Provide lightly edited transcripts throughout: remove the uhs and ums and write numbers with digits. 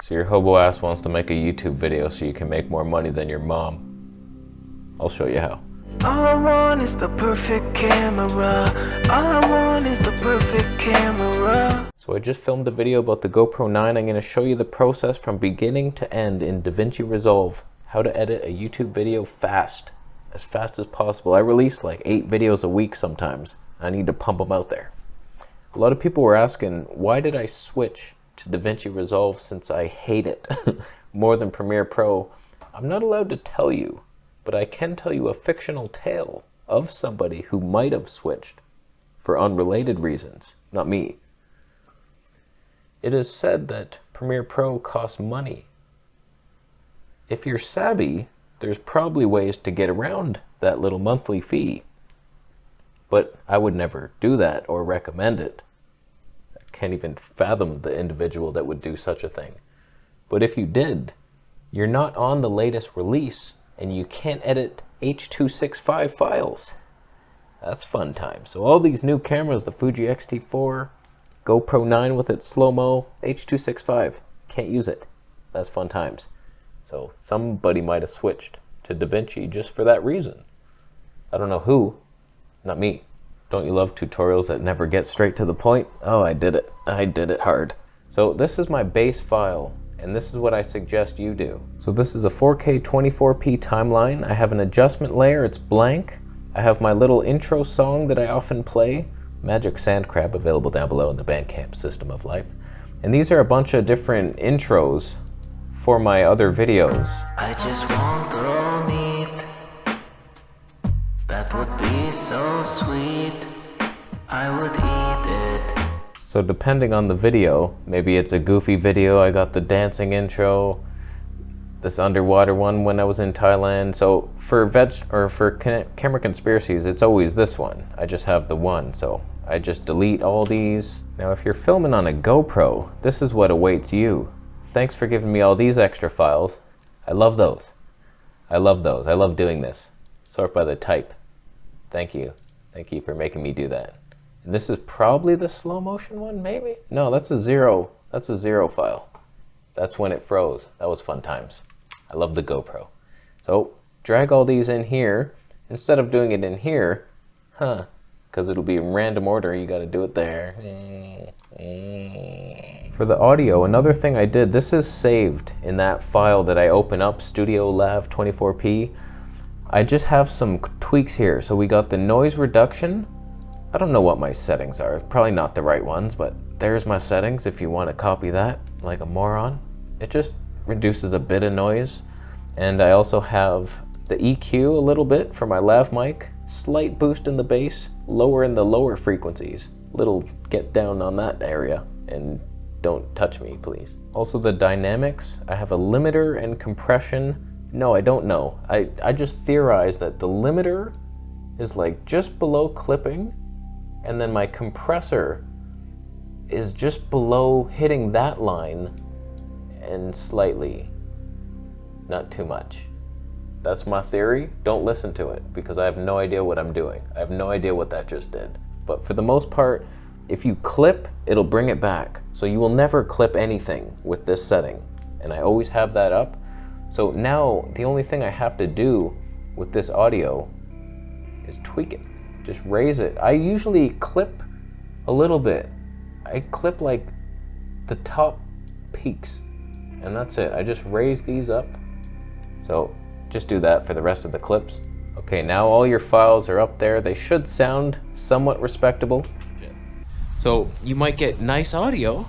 So your hobo ass wants to make a YouTube video so you can make more money than your mom. I'll show you how. All I want is the perfect camera. All I want is the perfect camera. So I just filmed a video about the GoPro 9. I'm going to show you the process from beginning to end in Davinci Resolve. How to edit a YouTube video fast. As fast as possible. I release like 8 videos a week sometimes. I need to pump them out there. A lot of people were asking, why did I switch to Davinci Resolve since I hate it more than Premiere Pro? I'm not allowed to tell you, but I can tell you a fictional tale of somebody who might have switched for unrelated reasons, not me. It is said that Premiere Pro costs money. If you're savvy, there's probably ways to get around that little monthly fee. But I would never do that or recommend it. I can't even fathom the individual that would do such a thing. But if you did, you're not on the latest release and you can't edit H.265 files. That's fun time. So all these new cameras, the Fuji X-T4, GoPro 9 with its slow-mo, H.265, can't use it. That's fun times. So somebody might have switched to Davinci just for that reason. I don't know who. Not me. Don't you love tutorials that never get straight to the point? Oh, I did it. I did it hard. So this is my base file, and this is what I suggest you do. So this is a 4K 24p timeline. I have an adjustment layer, it's blank. I have my little intro song that I often play, Magic Sand Crab, available down below in the Bandcamp System of Life. And these are a bunch of different intros for my other videos. I just want raw meat. That would be so sweet. I would eat it. So depending on the video, maybe it's a goofy video, I got the dancing intro, this underwater one when I was in Thailand. So for camera conspiracies, it's always this one. I just have the one, so I just delete all these. Now if you're filming on a GoPro, this is what awaits you. Thanks for giving me all these extra files. I love those. I love those. I love doing this. Sort by the type. Thank you. Thank you for making me do that. And this is probably the slow motion one, maybe? No, that's a 0. That's a 0 file. That's when it froze. That was fun times. I love the GoPro. So drag all these in here. Instead of doing it in here, because it'll be in random order, you gotta do it there. For the audio, another thing I did, this is saved in that file that I open up, Studio Lav 24p. I just have some tweaks here. So we got the noise reduction. I don't know what my settings are. Probably not the right ones, but there's my settings if you want to copy that like a moron. It just reduces a bit of noise. And I also have the EQ a little bit for my lav mic. Slight boost in the bass, lower in the lower frequencies. Little get down on that area and don't touch me, please. Also the dynamics, I have a limiter and compression. No, I don't know. I just theorized that the limiter is like just below clipping, and then my compressor is just below hitting that line and slightly, not too much. That's my theory. Don't listen to it because I have no idea what I'm doing. I have no idea what that just did. But for the most part, if you clip, it'll bring it back. So you will never clip anything with this setting. And I always have that up. So now the only thing I have to do with this audio is tweak it. Just raise it. I usually clip a little bit. I clip like the top peaks and that's it. I just raise these up. So just do that for the rest of the clips. Okay, now all your files are up there. They should sound somewhat respectable. So you might get nice audio.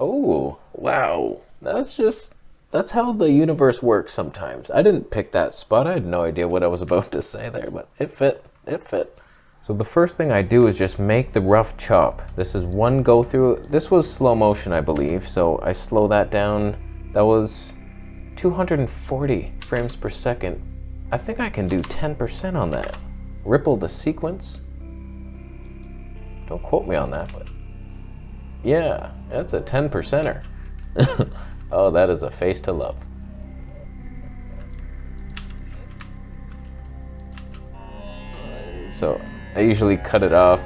Oh, wow. That's how the universe works sometimes. I didn't pick that spot. I had no idea what I was about to say there, but it fit. It fit. So the first thing I do is just make the rough chop. This is one go through. This was slow motion, I believe, so I slow that down. That was 240 frames per second. I think I can do 10% on that. Ripple the sequence. Don't quote me on that, but yeah, that's a 10%er. Oh, that is a face to love. So I usually cut it off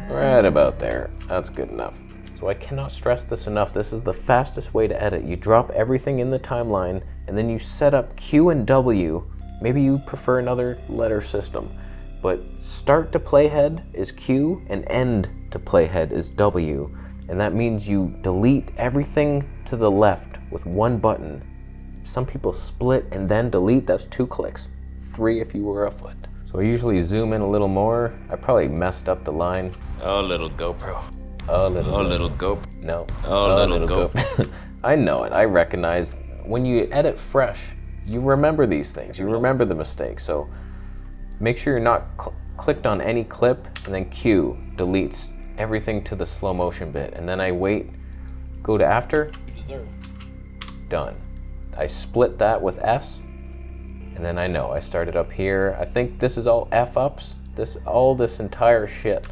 right about there. That's good enough. So I cannot stress this enough. This is the fastest way to edit. You drop everything in the timeline and then you set up Q and W. Maybe you prefer another letter system, but start to playhead is Q and end to playhead is W. And that means you delete everything to the left with one button. Some people split and then delete, that's 2 clicks. 3 if you were a foot. So I usually zoom in a little more. I probably messed up the line. Oh, little GoPro. Oh, little GoPro. No. Oh, little GoPro. I know it, I recognize. When you edit fresh, you remember these things. You remember the mistakes. So make sure you're not clicked on any clip, and then Q deletes everything to the slow motion bit. And then I wait, go to after. You deserve. Done. I split that with S, and then I know I started up here. I think this is all F-ups, all this entire shit.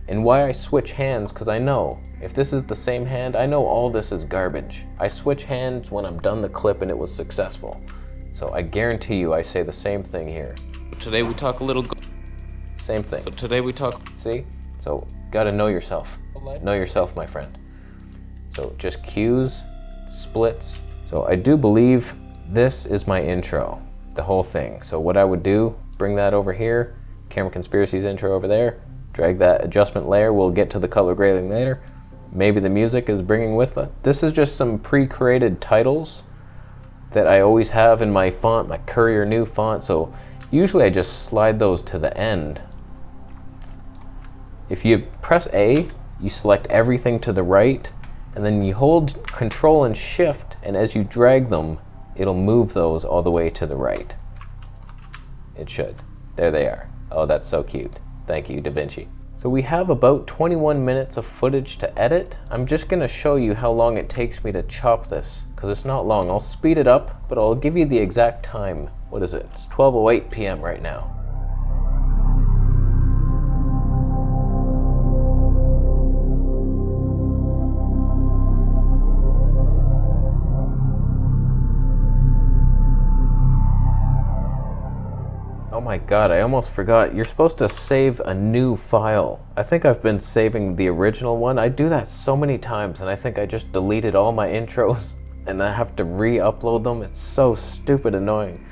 And why I switch hands, because I know if this is the same hand, I know all this is garbage. I switch hands when I'm done the clip and it was successful. So I guarantee you I say the same thing here. Today we talk a little, same thing. So today we talk, see? So gotta know yourself. Know yourself, my friend. So just cues, splits. So I do believe this is my intro, the whole thing. So what I would do, bring that over here, Camera Conspiracies intro over there, drag that adjustment layer, we'll get to the color grading later. Maybe the music is bringing with it. This is just some pre-created titles that I always have in my font, my Courier New font. So usually I just slide those to the end. If you press A, you select everything to the right, and then you hold Control and Shift, and as you drag them, it'll move those all the way to the right. It should. There they are. Oh, that's so cute. Thank you, Davinci. So we have about 21 minutes of footage to edit. I'm just gonna show you how long it takes me to chop this, because it's not long. I'll speed it up, but I'll give you the exact time. What is it? It's 12:08 p.m. right now. Oh my god, I almost forgot. You're supposed to save a new file. I think I've been saving the original one. I do that so many times, and I think I just deleted all my intros and I have to re-upload them. It's so stupid annoying.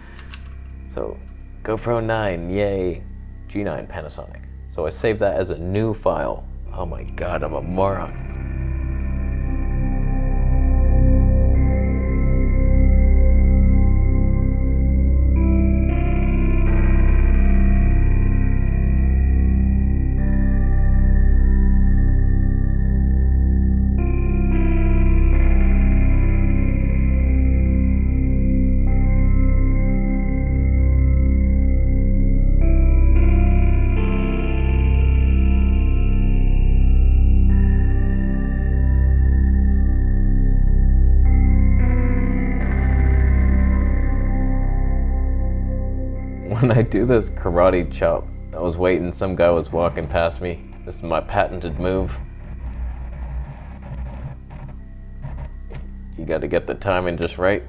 So GoPro 9, yay. G9 Panasonic. So I saved that as a new file. Oh my god, I'm a moron. When I do this karate chop, I was waiting, some guy was walking past me. This is my patented move. You gotta get the timing just right.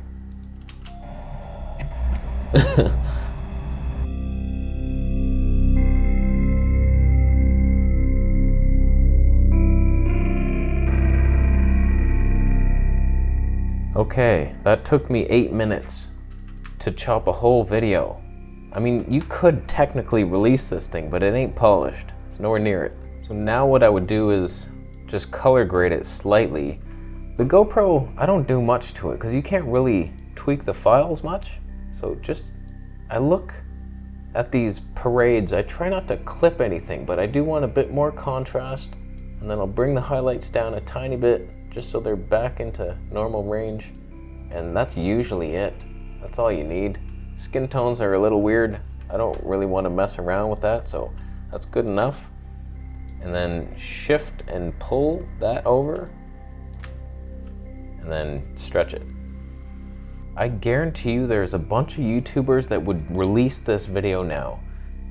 Okay, that took me 8 minutes to chop a whole video. I mean, you could technically release this thing, but it ain't polished. It's nowhere near it. So now what I would do is just color grade it slightly. The GoPro, I don't do much to it because you can't really tweak the files much. So I look at these parades. I try not to clip anything, but I do want a bit more contrast. And then I'll bring the highlights down a tiny bit just so they're back into normal range. And that's usually it. That's all you need. Skin tones are a little weird. I don't really want to mess around with that, so that's good enough. And then shift and pull that over, and then stretch it. I guarantee you there's a bunch of YouTubers that would release this video now,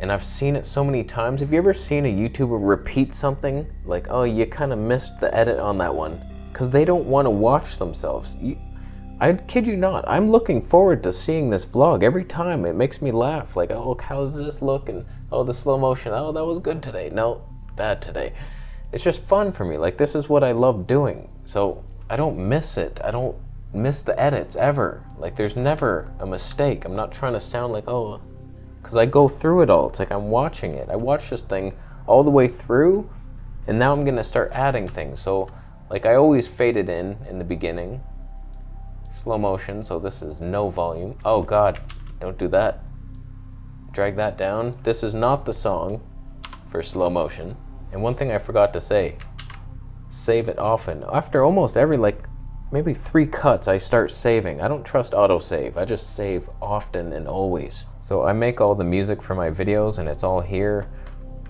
and I've seen it so many times. Have you ever seen a YouTuber repeat something? Like, oh, you kind of missed the edit on that one, because they don't want to watch themselves. I kid you not, I'm looking forward to seeing this vlog every time. It makes me laugh, like, oh, how does this look? And oh, the slow motion, oh, that was good today. No, bad today. it's just fun for me. Like, this is what I love doing. So I don't miss it. I don't miss the edits ever. Like, there's never a mistake. I'm not trying to sound like, oh, because I go through it all. It's like I'm watching it. I watch this thing all the way through, and now I'm gonna start adding things. So like, I always fade it in the beginning. Slow motion, so this is no volume. Oh God, don't do that. Drag that down. This is not the song for slow motion. And one thing I forgot to say, save it often. After almost every, like, maybe 3 cuts, I start saving. I don't trust autosave. I just save often and always. So I make all the music for my videos, and it's all here.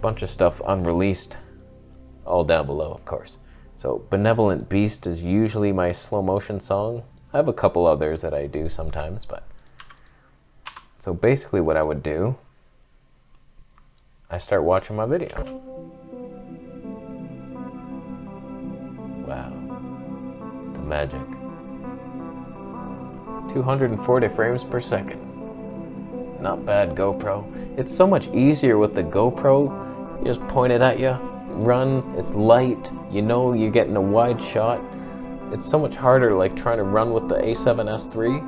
Bunch of stuff unreleased, all down below, of course. So Benevolent Beast is usually my slow motion song. I have a couple others that I do sometimes, but so basically what I would do, I start watching my video. Wow, the magic. 240 frames per second. Not bad, GoPro. It's so much easier with the GoPro. You just point it at you, run, it's light, you know you're getting a wide shot. It's so much harder, like trying to run with the A7S III.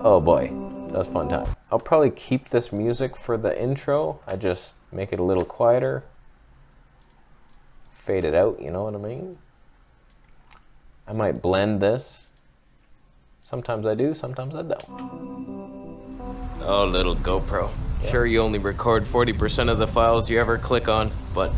Oh boy, that's fun time. I'll probably keep this music for the intro. I just make it a little quieter. Fade it out, you know what I mean? I might blend this. Sometimes I do, sometimes I don't. Oh, little GoPro. Yeah. Sure, you only record 40% of the files you ever click on, but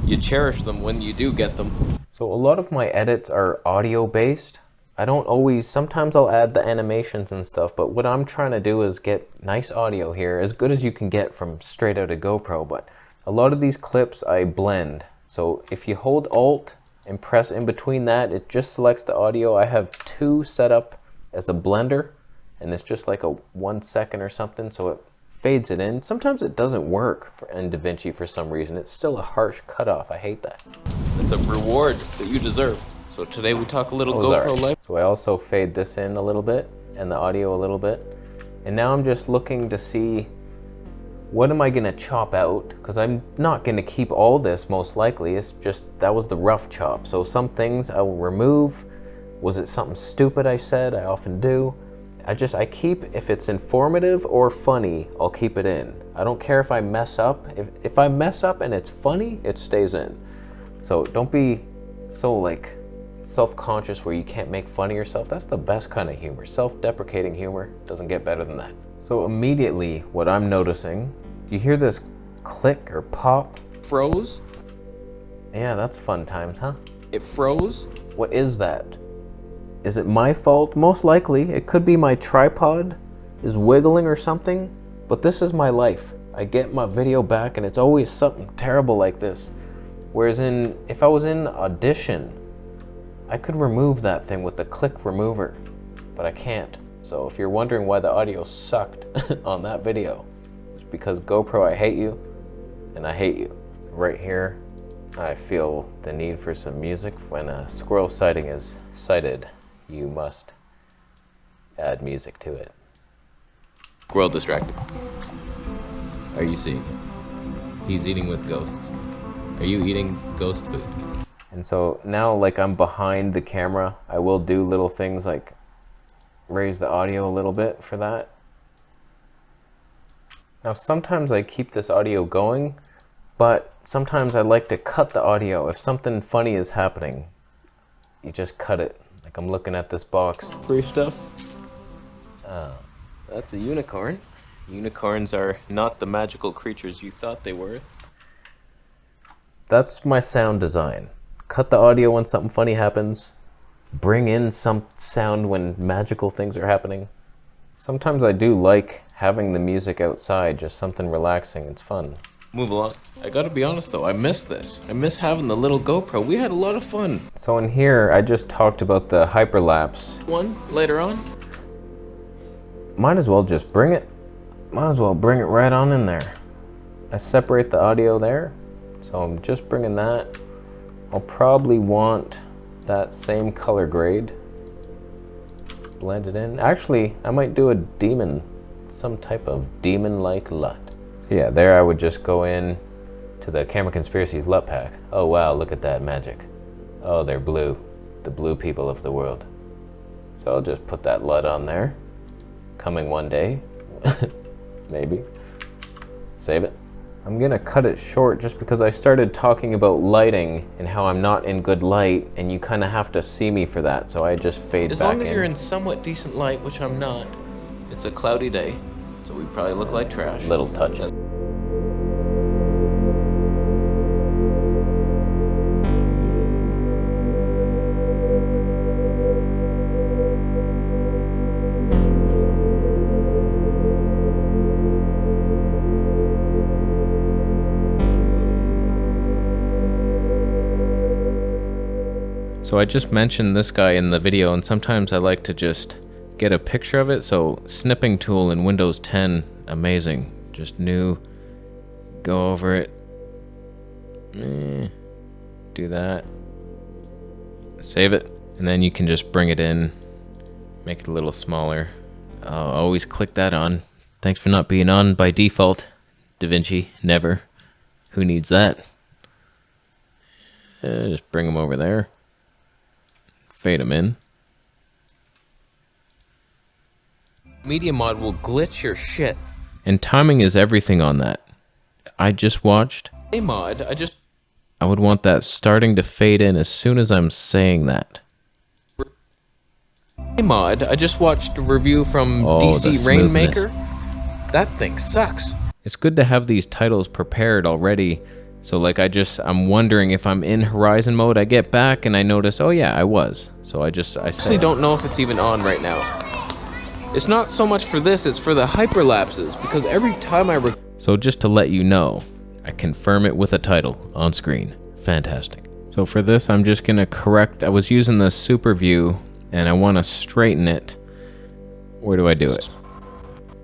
you cherish them when you do get them. So a lot of my edits are audio based. I don't always, sometimes I'll add the animations and stuff, but what I'm trying to do is get nice audio here, as good as you can get from straight out of GoPro, but a lot of these clips I blend. So if you hold Alt and press in between that, it just selects the audio. I have 2 set up as a blender, and it's just like a 1 second or something, so it fades it in. Sometimes it doesn't work in Davinci for some reason. It's still a harsh cutoff. I hate that. It's a reward that you deserve. So today we talk a little GoPro life. So I also fade this in a little bit and the audio a little bit. And now I'm just looking to see, what am I gonna chop out? Because I'm not gonna keep all this most likely. It's just, that was the rough chop. So some things I will remove. Was it something stupid I said? I often do. I keep, if it's informative or funny, I'll keep it in. I don't care if I mess up. If I mess up and it's funny, it stays in. So don't be so like self-conscious where you can't make fun of yourself. That's the best kind of humor. Self-deprecating humor doesn't get better than that. So immediately what I'm noticing, do you hear this click or pop? Froze? Yeah, that's fun times, huh? It froze? What is that? Is it my fault? Most likely. It could be my tripod is wiggling or something, but this is my life. I get my video back and it's always something terrible like this. Whereas if I was in Audition, I could remove that thing with the click remover, but I can't. So if you're wondering why the audio sucked on that video, it's because GoPro, I hate you, and I hate you. Right here, I feel the need for some music. When a squirrel sighting is sighted, you must add music to it. Squirrel distracted. Are you seeing it? He's eating with ghosts. Are you eating ghost food? And so now, like, I'm behind the camera, I will do little things like raise the audio a little bit for that. Now sometimes I keep this audio going, but sometimes I like to cut the audio. If something funny is happening, you just cut it. Like, I'm looking at this box. Free stuff. That's a unicorn. Unicorns are not the magical creatures you thought they were. That's my sound design. Cut the audio when something funny happens. Bring in some sound when magical things are happening. Sometimes I do like having the music outside, just something relaxing. It's fun. Move along. I gotta be honest though, I miss this. I miss having the little GoPro. We had a lot of fun. So in here, I just talked about the hyperlapse one later on. Might as well just bring it. Might as well bring it right on in there. I separate the audio there, so I'm just bringing that. I'll probably want that same color grade. Blend it in. Actually, I might do a demon, some type of demon-like LUT. So yeah, there I would just go in, to the Camera Conspiracies LUT pack. Oh wow, look at that magic. Oh, they're blue. The blue people of the world. So I'll just put that LUT on there. Coming one day. Maybe. Save it. I'm gonna cut it short just because I started talking about lighting and how I'm not in good light, and you kind of have to see me for that, so I just fade back in. As long as you're in somewhat decent light, which I'm not. It's a cloudy day, so we probably look like trash. Little touches. So I just mentioned this guy in the video, and sometimes I like to just get a picture of it. So snipping tool in Windows 10, amazing. Just new, go over it. Do that. Save it, and then you can just bring it in, make it a little smaller. Always click that on. Thanks for not being on by default, Davinci. Never. Who needs that? Just bring them over there. Fade them in. Media mod will glitch your shit. And timing is everything on that. I just watched a mod. I would want that starting to fade in as soon as I'm saying that. A mod. I just watched a review from DC Rainmaker. That thing sucks. It's good to have these titles prepared already. So like I'm wondering if I'm in Horizon mode, I get back and I notice, oh yeah, I was. So I actually don't know if it's even on right now. It's not so much for this, it's for the hyperlapses, because every time So just to let you know, I confirm it with a title on screen. Fantastic. So for this, I'm just gonna correct, I was using the super view and I wanna straighten it. Where do I do it?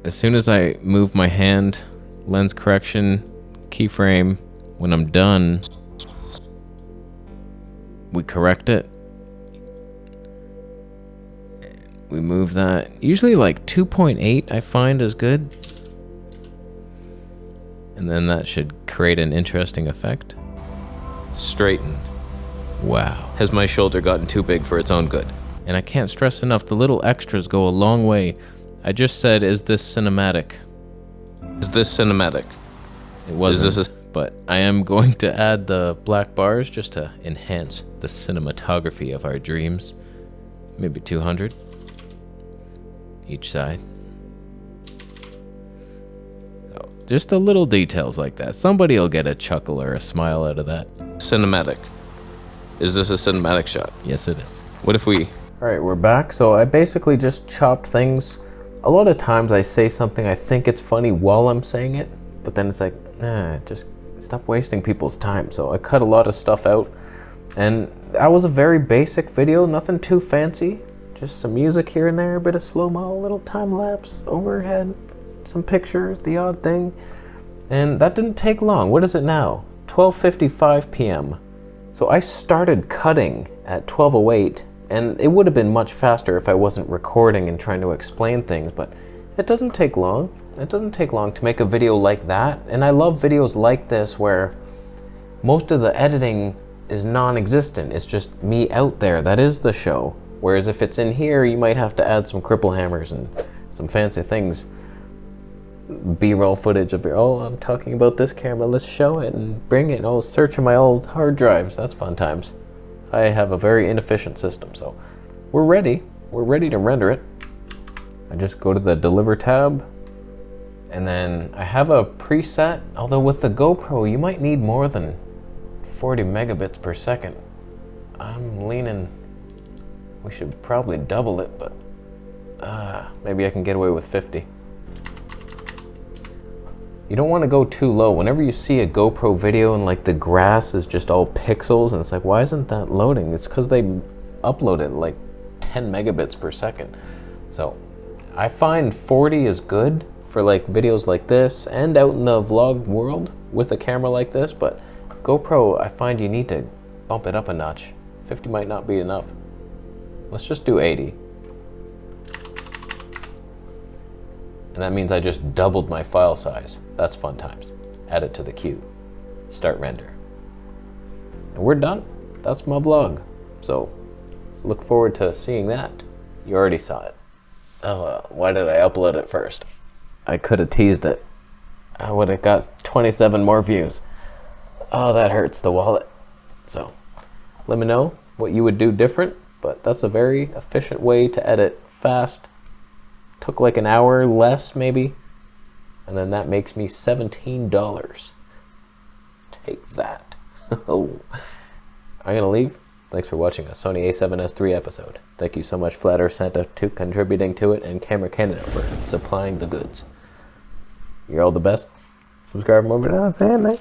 As soon as I move my hand, lens correction, keyframe, when I'm done, we correct it. We move that. Usually like 2.8 I find is good. And then that should create an interesting effect. Straighten. Wow. Has my shoulder gotten too big for its own good? And I can't stress enough, the little extras go a long way. I just said, is this cinematic? Is this cinematic? It wasn't. But I am going to add the black bars just to enhance the cinematography of our dreams. Maybe 200 each side. So just the little details like that. Somebody will get a chuckle or a smile out of that. Cinematic. Is this a cinematic shot? Yes, it is. What if we... All right, we're back. So I basically just chopped things. A lot of times I say something, I think it's funny while I'm saying it, but then it's like, just stop wasting people's time. So I cut a lot of stuff out, and that was a very basic video, nothing too fancy, just some music here and there, a bit of slow-mo, a little time-lapse overhead, some pictures, the odd thing, and that didn't take long. What is it now? 12:55 p.m. So I started cutting at 12:08, and it would have been much faster if I wasn't recording and trying to explain things, but it doesn't take long. It doesn't take long to make a video like that, and I love videos like this where most of the editing is non-existent. It's just me out there. That is the show. Whereas if it's in here, you might have to add some cripple hammers and some fancy things. B-roll footage of I'm talking about this camera, let's show it and bring it. Oh, searching my old hard drives. That's fun times. I have a very inefficient system, so we're ready. We're ready to render it. I just go to the Deliver tab, and then I have a preset, although with the GoPro, you might need more than 40 megabits per second. I'm leaning, we should probably double it, but maybe I can get away with 50. You don't want to go too low. Whenever you see a GoPro video and like the grass is just all pixels, and it's like, why isn't that loading? It's because they upload it like 10 megabits per second. So I find 40 is good for like videos like this and out in the vlog world with a camera like this, but GoPro, I find you need to bump it up a notch. 50 might not be enough. Let's just do 80. And that means I just doubled my file size. That's fun times. Add it to the queue. start render. And we're done. That's my vlog. So look forward to seeing that. You already saw it. Oh, why did I upload it first? I could have teased it. I would have got 27 more views. Oh, that hurts the wallet. So let me know what you would do different, but that's a very efficient way to edit fast. Took like an hour less maybe, and then that makes me $17. Take that. Oh, I'm gonna leave. Thanks for watching a Sony a7S III episode. Thank you so much Flat Earth Santa for contributing to it, and Camera Canada for supplying the goods. You're all the best. Subscribe more, but